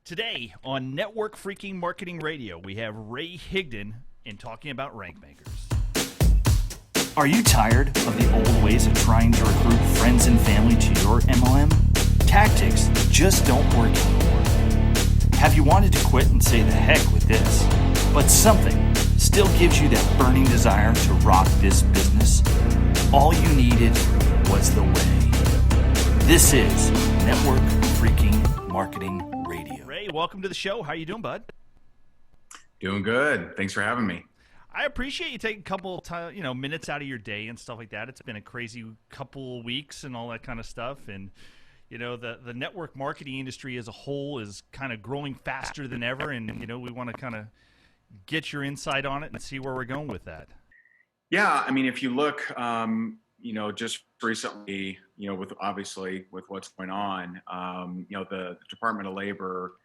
Today on Network Freaking Marketing Radio, we have Ray Higdon in talking about rank makers. Are you tired of the old ways of trying to recruit friends and family to your MLM? Tactics just don't work anymore. Have you wanted to quit and say the heck with this, but something still gives you that burning desire to rock this business? All you needed was the way. This is Network Freaking Marketing Radio. Ray, welcome to the show. How you doing, bud? Doing good. Thanks for having me. I appreciate you taking a couple minutes out of your day and stuff like that. It's been a crazy couple weeks and all that kind of stuff. And, the network marketing industry as a whole is kind of growing faster than ever. And, we want to kind of get your insight on it and see where we're going with that. Yeah. I mean, if you look, just recently, with what's going on, the Department of Labor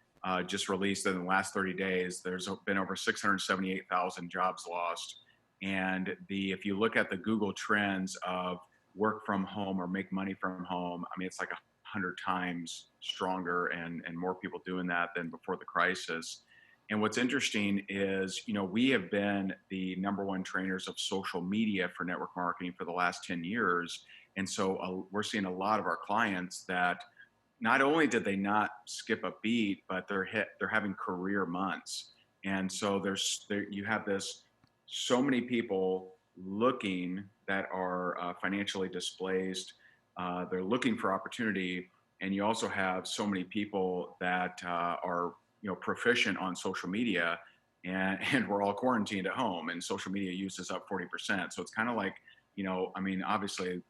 just released that in the last 30 days, there's been over 678,000 jobs lost. And if you look at the Google trends of work from home or make money from home, I mean, it's like 100 times stronger and more people doing that than before the crisis. And what's interesting is, we have been the number one trainers of social media for network marketing for the last 10 years. And so we're seeing a lot of our clients that not only did they not skip a beat, but they're having career months. And so you have so many people looking that are financially displaced. They're looking for opportunity. And you also have so many people that are proficient on social media, and we're all quarantined at home, and social media use is up 40%. So it's kind of like, obviously,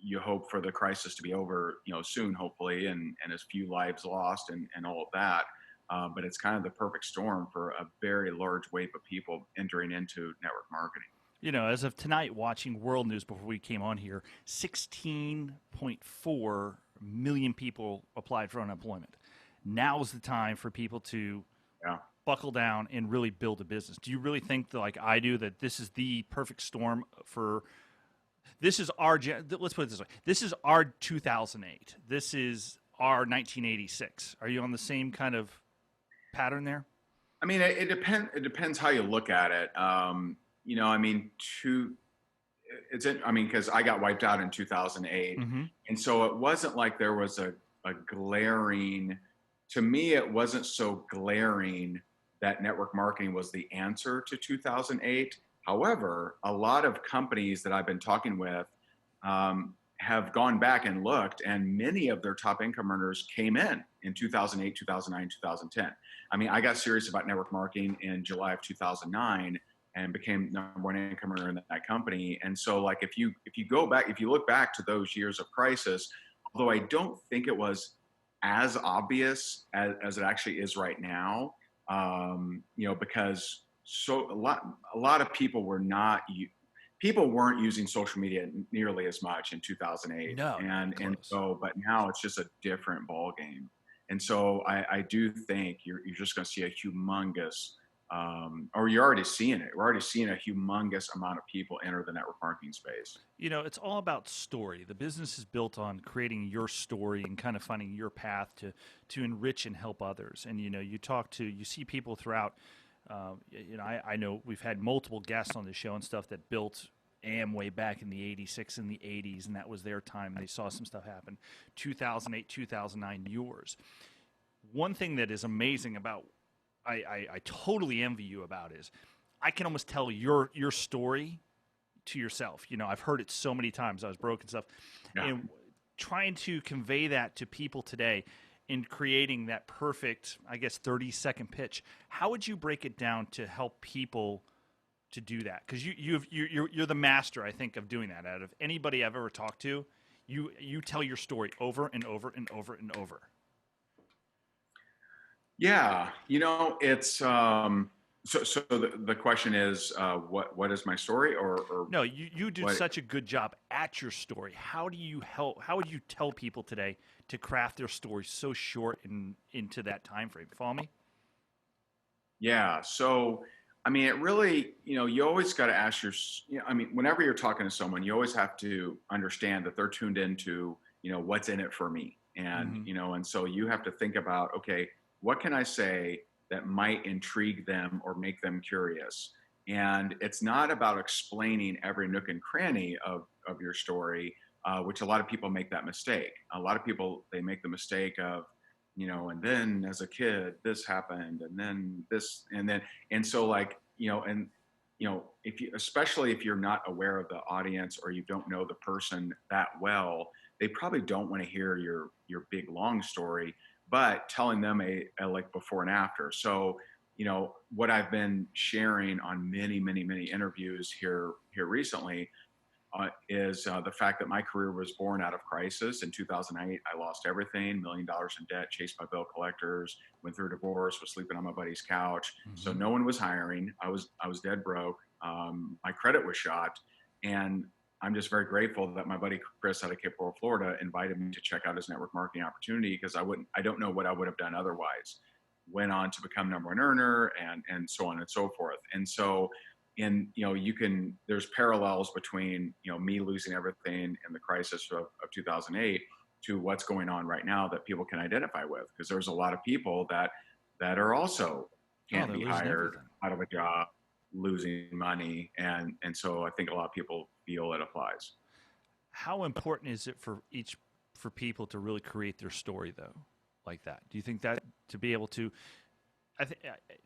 you hope for the crisis to be over, soon, hopefully, and as few lives lost and all of that. But it's kind of the perfect storm for a very large wave of people entering into network marketing. As of tonight, watching World News before we came on here, 16.4 million people applied for unemployment. Now's the time for people to buckle down and really build a business. Do you really think that, like I do, that this is the perfect storm for – let's put it this way. This is our 2008. This is our 1986. Are you on the same kind of pattern there? I mean, it depends how you look at it. Because I got wiped out in 2008. Mm-hmm. And so it wasn't like there was a glaring – to me, it wasn't so glaring that network marketing was the answer to 2008. However, a lot of companies that I've been talking with have gone back and looked, and many of their top income earners came in 2008, 2009, 2010. I mean, I got serious about network marketing in July of 2009 and became number one income earner in that company. And so, like, if you look back to those years of crisis, although I don't think it was as obvious as it actually is right now, because a lot of people weren't using social media nearly as much in 2008. No, but now it's just a different ball game. And so I do think you're just going to see a humongous, or you're already seeing it. We're already seeing a humongous amount of people enter the network marketing space. It's all about story. The business is built on creating your story and kind of finding your path to enrich and help others. And, you see people throughout, I know we've had multiple guests on the show and stuff that built Amway back in the 86 and the 80s, and that was their time. They saw some stuff happen. 2008, 2009, yours. One thing that is amazing about I totally envy you about is I can almost tell your story to yourself. I've heard it so many times. I was broke and stuff. Yeah. And trying to convey that to people today in creating that perfect, 30-second pitch, how would you break it down to help people to do that? Because you're the master, I think, of doing that. Out of anybody I've ever talked to, you tell your story over and over and over and over. Yeah, it's so the question is, what is my story, or no? You do such a good job at your story. How would you tell people today to craft their story so short and into that time frame? Follow me? Yeah. So, I mean, it really, you always got to ask whenever you're talking to someone, you always have to understand that they're tuned into, what's in it for me, and and so you have to think about, okay, what can I say that might intrigue them or make them curious? And it's not about explaining every nook and cranny of your story, which a lot of people make that mistake. A lot of people, they make the mistake of, and then as a kid, this happened, and then this, and so like, if you, especially if you're not aware of the audience or you don't know the person that well, they probably don't want to hear your big long story, but telling them a like before and after. So, what I've been sharing on many, many, many interviews here recently is the fact that my career was born out of crisis. In 2008, I lost everything, $1 million in debt, chased by bill collectors, went through a divorce, was sleeping on my buddy's couch. Mm-hmm. So no one was hiring. I was dead broke. My credit was shot. And I'm just very grateful that my buddy Chris out of Cape Coral, Florida, invited me to check out his network marketing opportunity, because I don't know what I would have done otherwise. Went on to become number one earner and so on and so forth. And so, there's parallels between, me losing everything in the crisis of 2008 to what's going on right now that people can identify with, because there's a lot of people that are also can't be hired, out of a job, losing money. And so I think a lot of people feel it applies. How important is it for people to really create their story though, like that? Do you think that to be able to,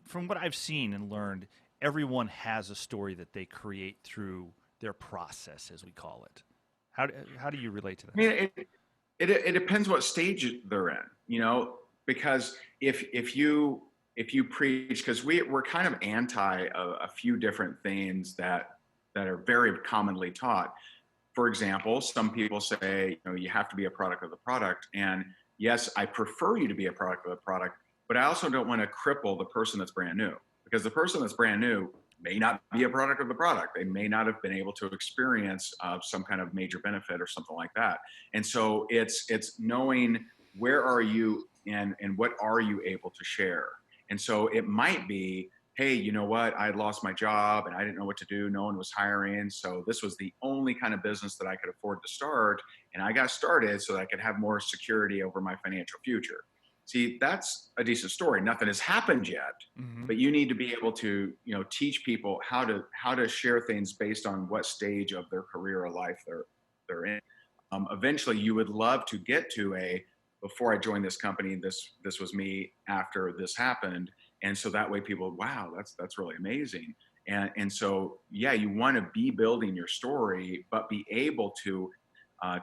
from what I've seen and learned, everyone has a story that they create through their process, as we call it. How do you relate to that? I mean, it depends what stage they're in, because if you preach, because we're kind of anti a few different things that are very commonly taught. For example, some people say, you have to be a product of the product. And yes, I prefer you to be a product of the product, but I also don't want to cripple the person that's brand new. Because the person that's brand new may not be a product of the product. They may not have been able to experience some kind of major benefit or something like that. And so it's knowing where are you and what are you able to share. And so it might be, hey, you know what? I had lost my job and I didn't know what to do. No one was hiring. So this was the only kind of business that I could afford to start. And I got started so that I could have more security over my financial future. See, that's a decent story. Nothing has happened yet, Mm-hmm. but you need to be able to, teach people how to share things based on what stage of their career or life they're in. Eventually, you would love to get to before I joined this company, this was me after this happened, and so that way people, wow, that's really amazing. And so, yeah, you want to be building your story, but be able to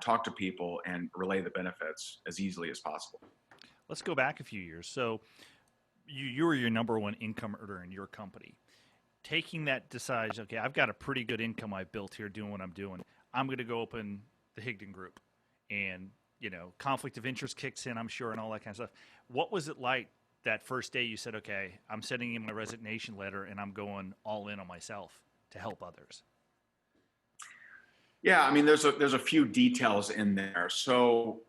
talk to people and relay the benefits as easily as possible. Let's go back a few years. So you were your number one income earner in your company. Taking that decides, okay, I've got a pretty good income I've built here doing what I'm doing. I'm going to go open the Higdon Group. And, conflict of interest kicks in, I'm sure, and all that kind of stuff. What was it like that first day you said, okay, I'm sending in my resignation letter and I'm going all in on myself to help others? Yeah, I mean, there's a few details in there. So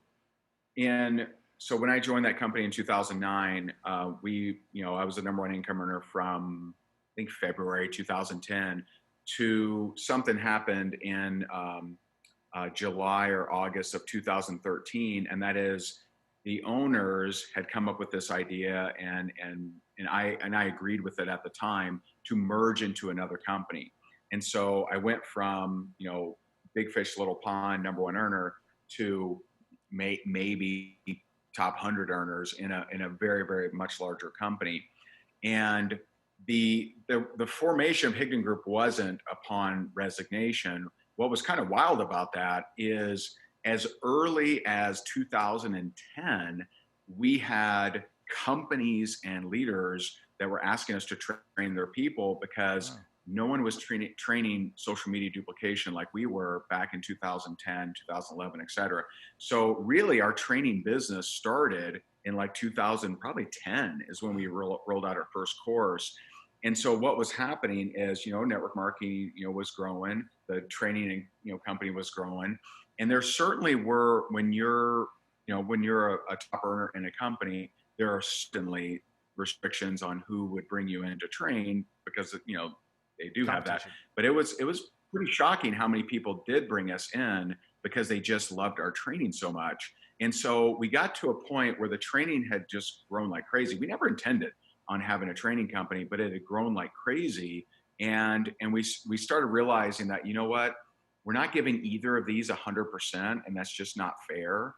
when I joined that company in 2009, I was the number one income earner from, I think, February 2010 to something happened in July or August of 2013. And that is the owners had come up with this idea and I agreed with it at the time to merge into another company. And so I went from, big fish, little pond, number one earner to maybe top 100 earners in a very, very much larger company. And the formation of Higdon Group wasn't upon resignation. What was kind of wild about that is as early as 2010, we had companies and leaders that were asking us to train their people because no one was training social media duplication like we were back in 2010, 2011, et cetera. So really our training business started in like 2010 is when we rolled out our first course. And so what was happening is, network marketing, was growing, the training, company was growing. And there certainly were, when you're a top earner in a company, there are certainly restrictions on who would bring you in to train because, they do have that. But it was pretty shocking how many people did bring us in because they just loved our training so much. And so we got to a point where the training had just grown like crazy. We never intended on having a training company, but it had grown like crazy. And we started realizing that, you know what, we're not giving either of these 100%, and that's just not fair.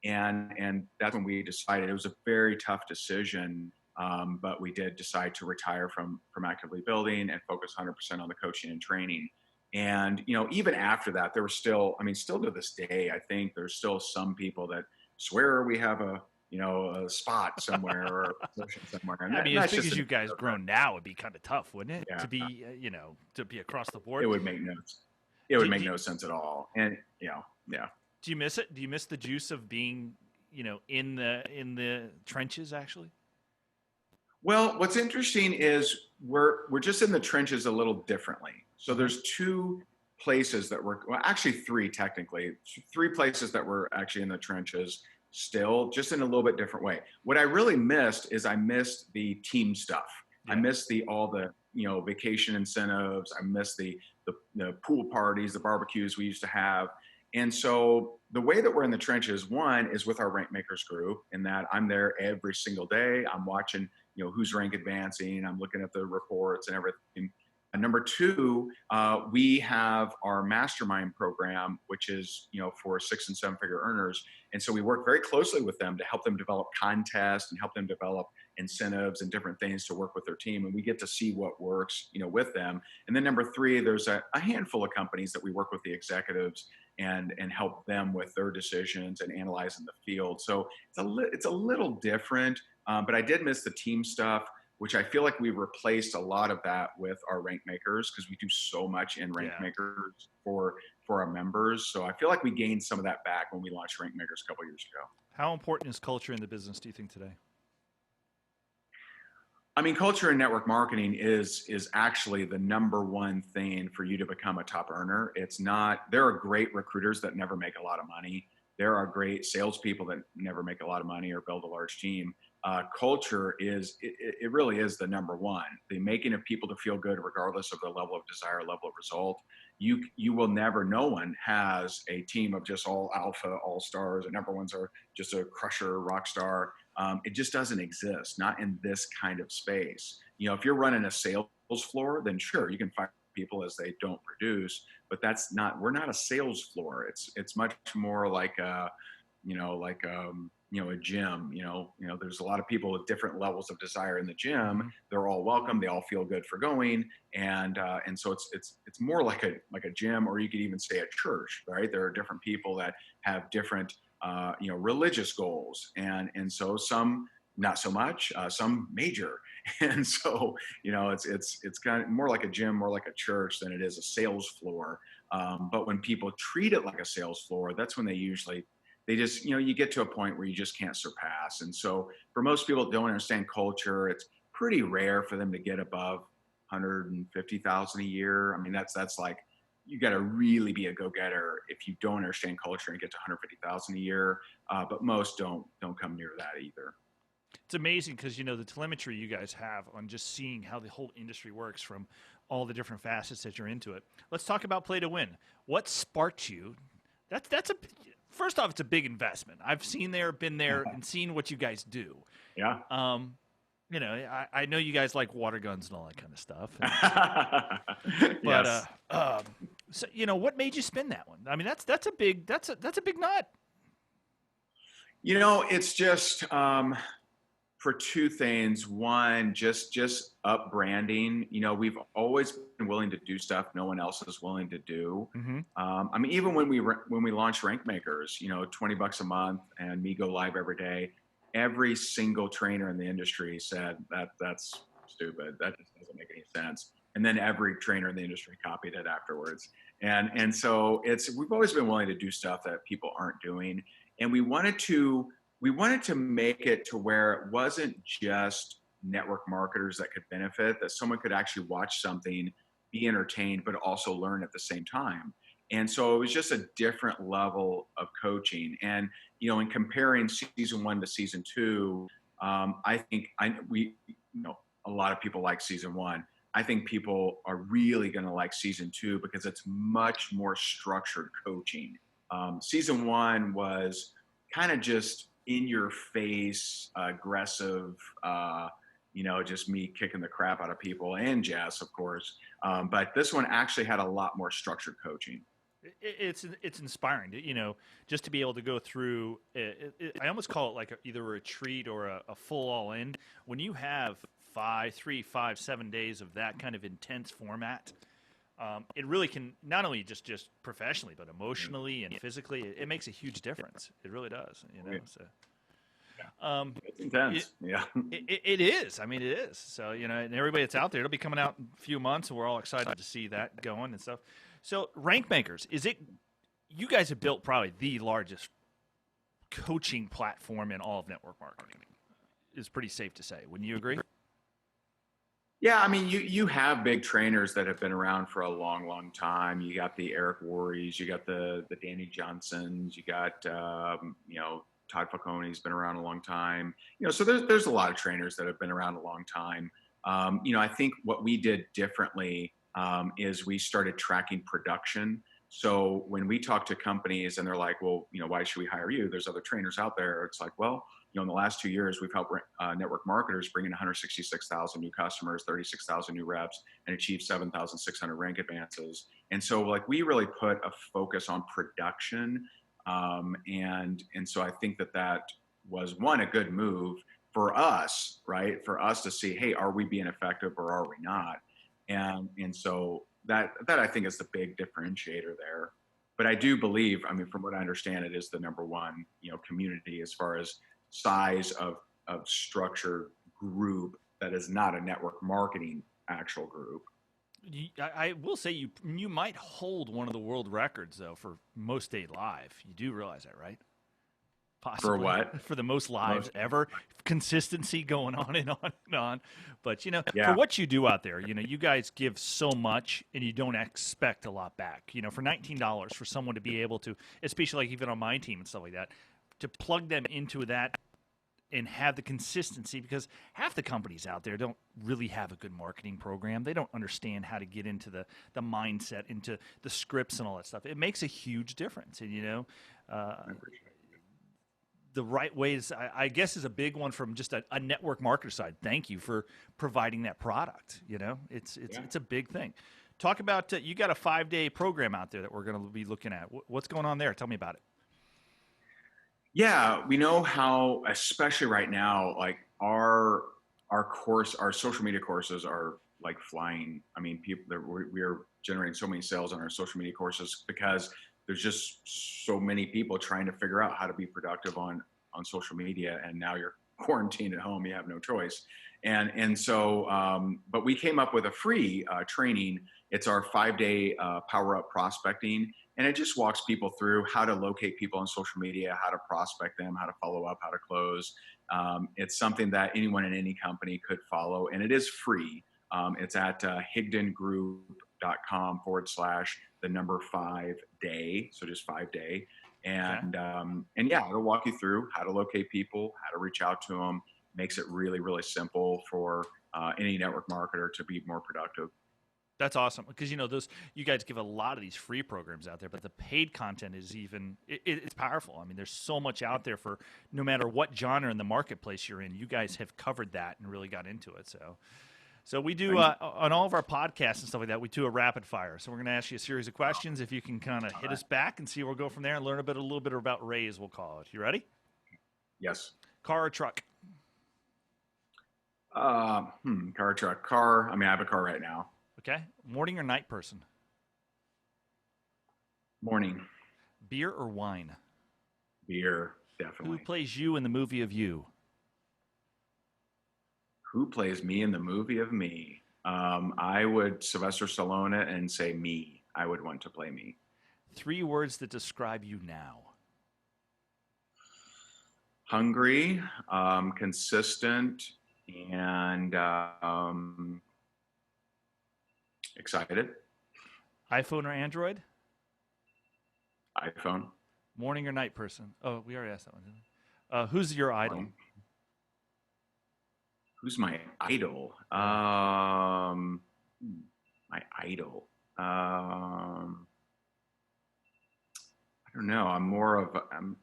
And that's when we decided. It was a very tough decision, but we did decide to retire from actively building and focus 100% on the coaching and training. And even after that, there were still, I mean, still to this day, I think there's still some people that swear we have a spot somewhere or a position somewhere. And I mean, as big as you guys grown grown now, it'd be kind of tough, wouldn't it? Yeah. To be, to be across the board. It would make no sense at all. And yeah. Do you miss it? Do you miss the juice of being, in the trenches actually? Well, what's interesting is we're just in the trenches a little differently. So there's two places that actually three technically, three places that we're actually in the trenches still, just in a little bit different way. What I really missed is I missed the team stuff. Yeah. I missed all the vacation incentives. I missed the pool parties, the barbecues we used to have. And so the way that we're in the trenches, one is with our rank makers group, in that I'm there every single day. I'm watching, who's rank advancing. I'm looking at the reports and everything. And number two, we have our mastermind program, which is, for 6 and 7 figure earners. And so we work very closely with them to help them develop contests and help them develop incentives and different things to work with their team. And we get to see what works, with them. And then number three, there's a handful of companies that we work with the executives and help them with their decisions and analyzing the field. So it's a little different, but I did miss the team stuff, which I feel like we've replaced a lot of that with our rank makers, because we do so much in rank makers for our members. So I feel like we gained some of that back when we launched rank makers a couple years ago. How important is culture in the business, do you think, today? I mean, culture in network marketing is actually the number one thing for you to become a top earner. It's not, there are great recruiters that never make a lot of money. There are great salespeople that never make a lot of money or build a large team. Culture it really is the number one. The making of people to feel good, regardless of their level of desire, level of result. You will never, no one has a team of just all alpha, all stars, and number ones are just a crusher, rock star. It just doesn't exist, not in this kind of space. If you're running a sales floor, then sure, you can fire people as they don't produce, but we're not a sales floor. It's much more like a gym. There's a lot of people with different levels of desire in the gym. Mm-hmm. They're all welcome. They all feel good for going. And so it's more like a gym, or you could even say a church, right? There are different people that have different, religious goals. And so some, not so much, some major. And so, it's kind of more like a gym, more like a church than it is a sales floor. But when people treat it like a sales floor, that's when they just, you get to a point where you just can't surpass. And so for most people that don't understand culture, it's pretty rare for them to get above 150,000 a year. I mean, that's like, you got to really be a go-getter if you don't understand culture and get to 150,000 a year. But most don't come near that either. It's amazing because, the telemetry you guys have on just seeing how the whole industry works from all the different facets that you're into it. Let's talk about Play to Win. What sparked you? First off, it's a big investment. I've been there, and seen what you guys do. Yeah. I know you guys like water guns and all that kind of stuff. Yes. So, what made you spin that one? I mean, that's a big nut. It's just for two things. One, just up branding. We've always been willing to do stuff no one else is willing to do. Mm-hmm. I mean, even when we launched Rank Makers, $20 a month and me go live every day, every single trainer in the industry said that's stupid. That just doesn't make any sense. And then every trainer in the industry copied it afterwards. And so we've always been willing to do stuff that people aren't doing. And we wanted to make it to where it wasn't just network marketers that could benefit, that someone could actually watch something, be entertained, but also learn at the same time. And so it was just a different level of coaching. And, in comparing season 1 to season 2, I think a lot of people like season 1. I think people are really going to like season 2 because it's much more structured coaching. Season 1 was kind of just in your face, aggressive, just me kicking the crap out of people, and Jess, of course. But this one actually had a lot more structured coaching. It's inspiring, just to be able to go through. I almost call it like either a retreat or a full all in. When you have 3, 5, 7 days of that kind of intense format, it really can not only just professionally, but emotionally and physically, it makes a huge difference. It really does, So. It's intense. It is. I mean, it is. So, and everybody that's out there, it'll be coming out in a few months, and we're all excited to see that going and stuff. So, Rank Makers, you guys have built probably the largest coaching platform in all of network marketing. Is pretty safe to say. Wouldn't you agree? Yeah, I mean, you have big trainers that have been around for a long, long time. You got the Eric Worreys, you got the Danny Johnsons, you got Todd Falcone's been around a long time. So there's a lot of trainers that have been around a long time. I think what we did differently is we started tracking production. So when we talk to companies and they're like, well, why should we hire you? There's other trainers out there. It's like, well, in the last 2 years, we've helped network marketers bring in 166,000 new customers, 36,000 new reps, and achieve 7,600 rank advances. And so we really put a focus on production. And so I think that was a good move for us, right? For us to see, hey, are we being effective or are we not? And so that I think is the big differentiator there. But I do believe, I mean, from what I understand, it is the number one, community as far as size of structured group that is not a network marketing actual group. I will say you might hold one of the world records though for most day live. You do realize that, right? Possibly. For what? For the most lives ever. Consistency going on and on and on. But for what you do out there, you guys give so much and you don't expect a lot back. For $19 for someone to be able to, especially like even on my team and stuff like that, to plug them into that and have the consistency, because half the companies out there don't really have a good marketing program. They don't understand how to get into the mindset, into the scripts and all that stuff. It makes a huge difference. And, the right ways, I guess, is a big one from just a network marketer side. Thank you for providing that product. It's a big thing. Talk about, you got a 5-day program out there that we're going to be looking at. What's going on there? Tell me about it. Yeah, we know how, especially right now, like our social media courses are like flying. I mean, we are generating so many sales on our social media courses because there's just so many people trying to figure out how to be productive on social media. And now you're quarantined at home, you have no choice. And so, but we came up with a free training. It's our 5-day Power Up Prospecting. And it just walks people through how to locate people on social media, how to prospect them, how to follow up, how to close. It's something that anyone in any company could follow, and it is free. It's at HIGDONGroup.com/5day. So just 5-day. And it'll walk you through how to locate people, how to reach out to them. Makes it really, really simple for any network marketer to be more productive. That's awesome, because you guys give a lot of these free programs out there, but the paid content is even it's powerful. I mean, there's so much out there for no matter what genre in the marketplace you're in. You guys have covered that and really got into it. So we do on all of our podcasts and stuff like that. We do a rapid fire. So we're going to ask you a series of questions. If you can kind of hit us back and see where we'll go from there and learn a little bit about Ray, as we'll call it. You ready? Yes. Car or truck? Car or truck? Car. I mean, I have a car right now. Okay. Morning or night person? Morning. Beer or wine? Beer, definitely. Who plays you in the movie of you? Who plays me in the movie of me? I would Sylvester Stallone it and say me. I would want to play me. 3 words that describe you now. Hungry, consistent, and excited. iPhone or Android? iPhone. Morning or night person? Oh, we already asked that one, didn't we? Who's your idol? Who's my idol? My idol. I don't know. I'm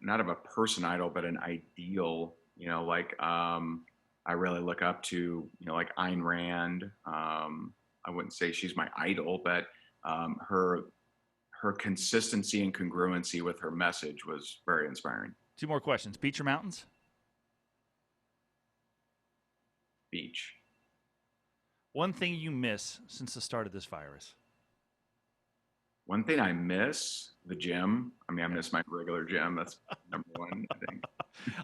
not of a person idol, but an ideal. Like I really look up to, like Ayn Rand. I wouldn't say she's my idol, but her consistency and congruency with her message was very inspiring. 2 more questions. Beach or mountains? Beach. One thing you miss since the start of this virus? One thing I miss, the gym. I mean, I miss my regular gym. That's number one, I think.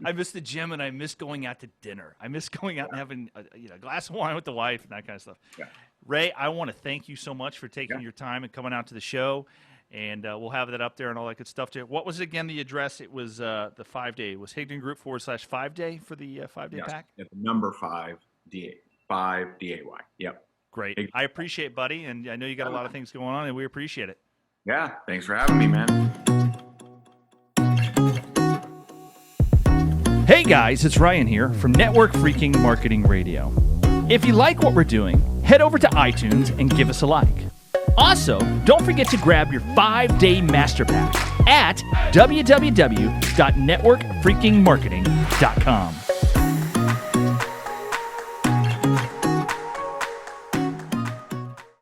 I miss the gym, and I miss going out to dinner. I miss going out and having a glass of wine with the wife and that kind of stuff. Yeah. Ray, I want to thank you so much for taking your time and coming out to the show. And we'll have that up there and all that good stuff too. What was it again, the address? It was the 5-day. It was Higdon Group /5-day for the 5-day pack? Yeah, the number 5 DAY. Yep. Great. I appreciate it, buddy. And I know you got a lot of things going on, and we appreciate it. Yeah. Thanks for having me, man. Hey guys, it's Ryan here from Network Freaking Marketing Radio. If you like what we're doing, head over to iTunes and give us a like. Also, don't forget to grab your 5-day master pack at www.networkfreakingmarketing.com.